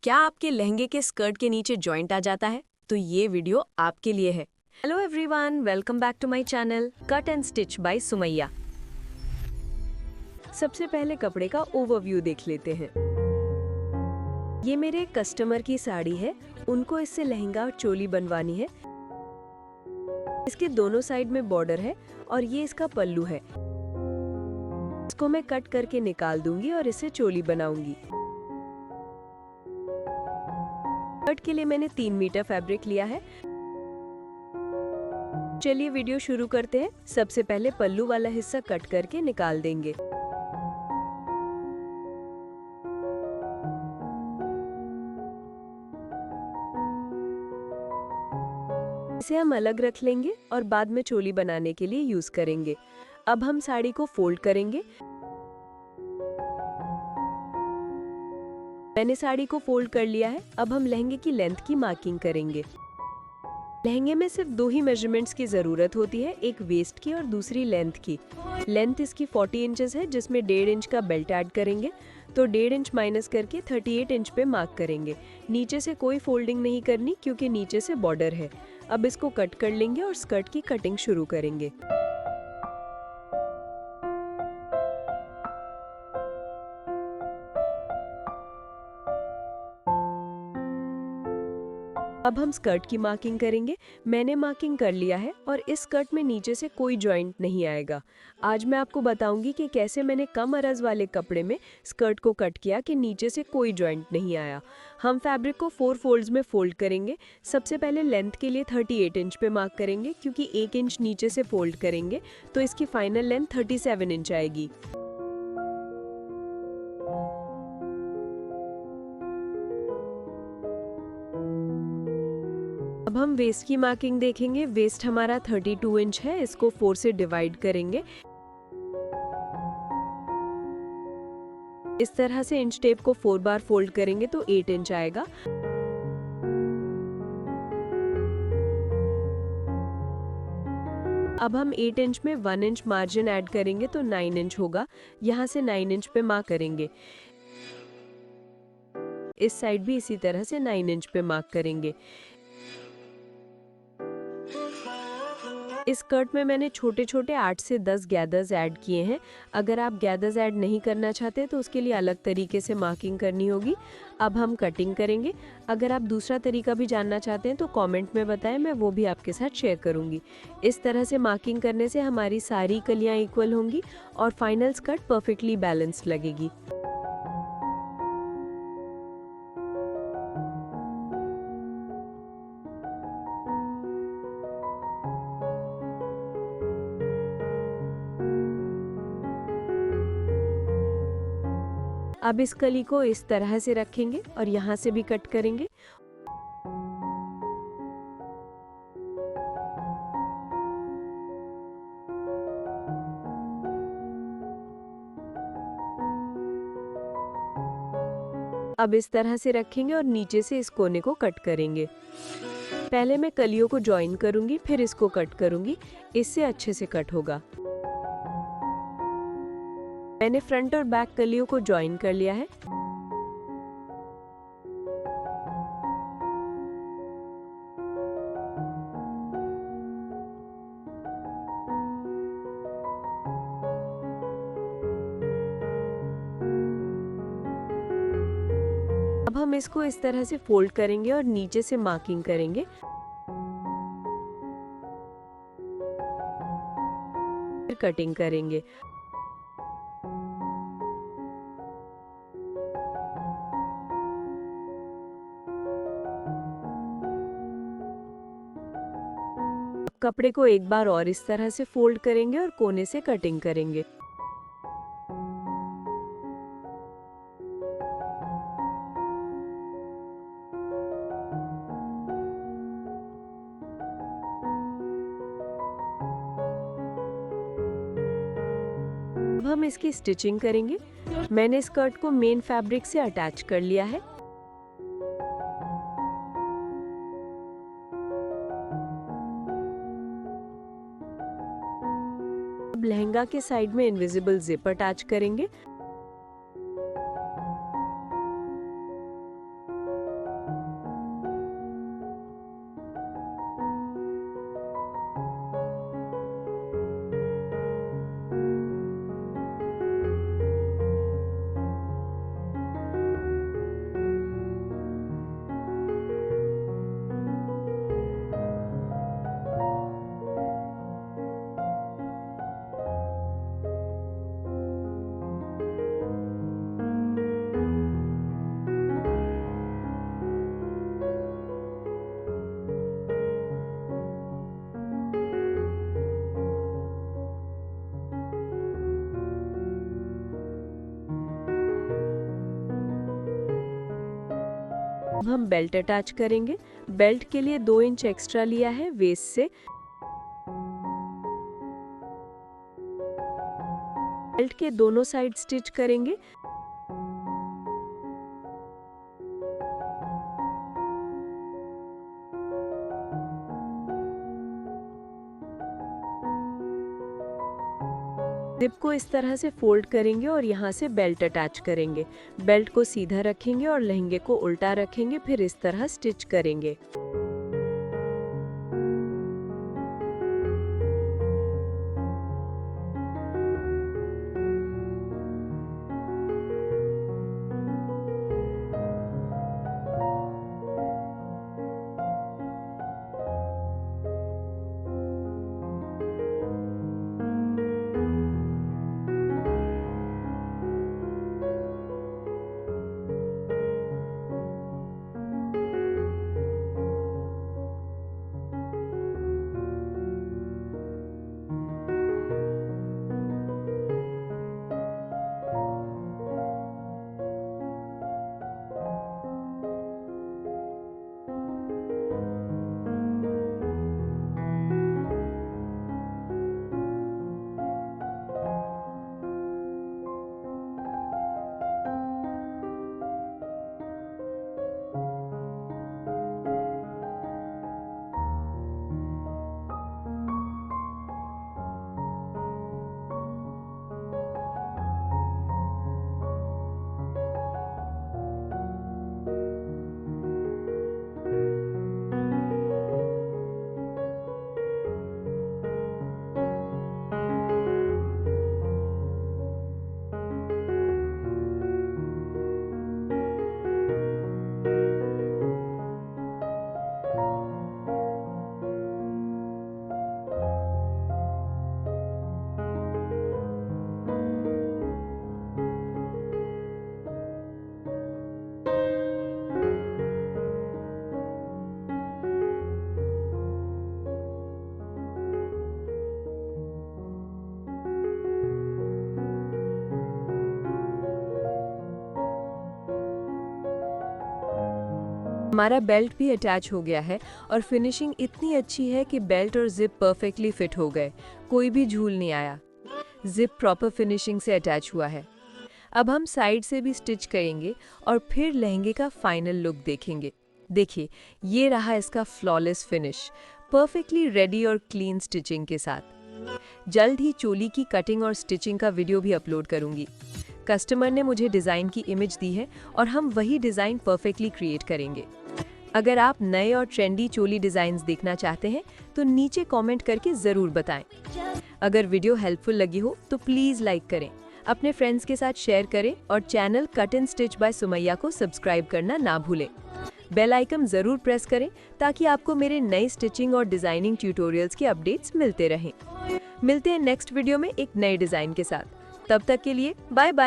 क्या आपके लहंगे के स्कर्ट के नीचे जॉइंट आ जाता है? तो ये वीडियो आपके लिए है। Hello everyone, welcome back to my channel cut and stitch by Sumaiya. सबसे पहले कपड़े का ओवरव्यू देख लेते हैं। ये मेरे कस्टमर की साड़ी है, उनको इससे लहंगा और चोली बनवानी है। इसके दोनों साइड में बॉर्डर है और ये इसका पल्लू है। इसको मैं कट करके निकाल दूंगी और इसे चोली बनाऊंगी। स्कर्ट के लिए मैंने 3 मीटर फैब्रिक लिया है। चलिए वीडियो शुरू करते हैं। सबसे पहले पल्लू वाला हिस्सा कट करके निकाल देंगे। इसे हम अलग रख लेंगे और बाद में चोली बनाने के लिए यूज करेंगे। अब हम साड़ी को फोल्ड करेंगे। मैंने साड़ी को फोल्ड कर लिया है। अब हम लहंगे की लेंथ की मार्किंग करेंगे। लहंगे में सिर्फ 2 ही मेजरमेंट्स की जरूरत होती है, एक वेस्ट की और दूसरी लेंथ की। लेंथ इसकी 40 इंचेस है, जिसमें 1.5 इंच का बेल्ट ऐड करेंगे। तो 1.5 इंच माइनस करके 38 इंच पे मार्क करेंगे। नीचे से कोई फोल्डिंग नहीं करनी क्योंकि नीचे से बॉर्डर है। अब इसको कट कर लेंगे और स्कर्ट की कटिंग शुरू करेंगे। अब हम स्कर्ट की मार्किंग करेंगे। मैंने मार्किंग कर लिया है और इस स्कर्ट में नीचे से कोई जॉइंट नहीं आएगा। आज मैं आपको बताऊंगी कि कैसे मैंने कम अरज वाले कपड़े में स्कर्ट को कट किया कि नीचे से कोई जॉइंट नहीं आया। हम फैब्रिक को 4 फोल्ड्स में फोल्ड करेंगे। सबसे पहले लेंथ के लिए 38 इंच पे मार्क करेंगे क्योंकि 1 इंच नीचे से फोल्ड करेंगे तो इसकी फाइनल लेंथ 37 इंच आएगी। अब हम वेस्ट की मार्किंग देखेंगे। वेस्ट हमारा 32 इंच है, इसको 4 से डिवाइड करेंगे। इस तरह से इंच टेप को 4 बार फोल्ड करेंगे तो 8 इंच आएगा। अब हम 8 इंच में 1 इंच मार्जिन ऐड करेंगे तो 9 इंच होगा। यहाँ से 9 इंच पे मार्क करेंगे। इस साइड भी इसी तरह से 9 इंच पे मार्क करेंगे। इस स्कर्ट में मैंने छोटे छोटे 8 से 10 गैदर्स ऐड किए हैं। अगर आप गैदर्स ऐड नहीं करना चाहते तो उसके लिए अलग तरीके से मार्किंग करनी होगी। अब हम कटिंग करेंगे। अगर आप दूसरा तरीका भी जानना चाहते हैं तो कमेंट में बताएं, मैं वो भी आपके साथ शेयर करूंगी। इस तरह से मार्किंग करने से हमारी सारी कलियां इक्वल होंगी और फाइनल स्कर्ट परफेक्टली बैलेंस्ड लगेगी। अब इस कली को इस तरह से रखेंगे और यहाँ से भी कट करेंगे। अब इस तरह से रखेंगे और नीचे से इस कोने को कट करेंगे। पहले मैं कलियों को जॉइन करूंगी, फिर इसको कट करूंगी। इससे अच्छे से कट होगा। मैंने फ्रंट और बैक कलियों को जॉइन कर लिया है। अब हम इसको इस तरह से फोल्ड करेंगे और नीचे से मार्किंग करेंगे। फिर कटिंग करेंगे। कपड़े को एक बार और इस तरह से फोल्ड करेंगे और कोने से कटिंग करेंगे। अब हम इसकी स्टिचिंग करेंगे। मैंने स्कर्ट को मेन फैब्रिक से अटैच कर लिया है। अब लहंगा के साइड में इनविजिबल जिप अटैच करेंगे। अब हम बेल्ट अटैच करेंगे। बेल्ट के लिए 2 इंच एक्स्ट्रा लिया है वेस्ट से। बेल्ट के दोनों साइड स्टिच करेंगे। जिप को इस तरह से फोल्ड करेंगे और यहाँ से बेल्ट अटैच करेंगे। बेल्ट को सीधा रखेंगे और लहंगे को उल्टा रखेंगे, फिर इस तरह स्टिच करेंगे। हमारा बेल्ट भी अटैच हो गया है और फिनिशिंग इतनी अच्छी है कि बेल्ट और जिप परफेक्टली फिट हो गए, कोई भी झूल नहीं आया। जिप प्रॉपर फिनिशिंग से अटैच हुआ है। अब हम साइड से भी स्टिच करेंगे और फिर लहंगे का फाइनल लुक देखेंगे। देखिए, ये रहा इसका फ्लॉलेस फिनिश, परफेक्टली रेडी और क्लीन स्टिचिंग के साथ। जल्द ही चोली की कटिंग और स्टिचिंग का वीडियो भी अपलोड करूंगी। कस्टमर ने मुझे डिज़ाइन की इमेज दी है और हम वही डिज़ाइन परफेक्टली क्रिएट करेंगे। अगर आप नए और ट्रेंडी चोली डिज़ाइंस देखना चाहते हैं तो नीचे कमेंट करके ज़रूर बताएं। अगर वीडियो हेल्पफुल लगी हो तो प्लीज़ लाइक करें, अपने फ्रेंड्स के साथ शेयर करें और channel cut and stitch by Sumaiya को सब्सक्राइब करना ना भूलें। बेल आइकन ज़रूर प्रेस करें ताकि आपको मेरे नए स्टिचिंग और डिज़ाइनिंग ट्यूटोरियल्स के अपडेट्स मिलते रहें। मिलते हैं नेक्स्ट वीडियो में एक नए डिज़ाइन के साथ। तब तक के लिए बाय बाय।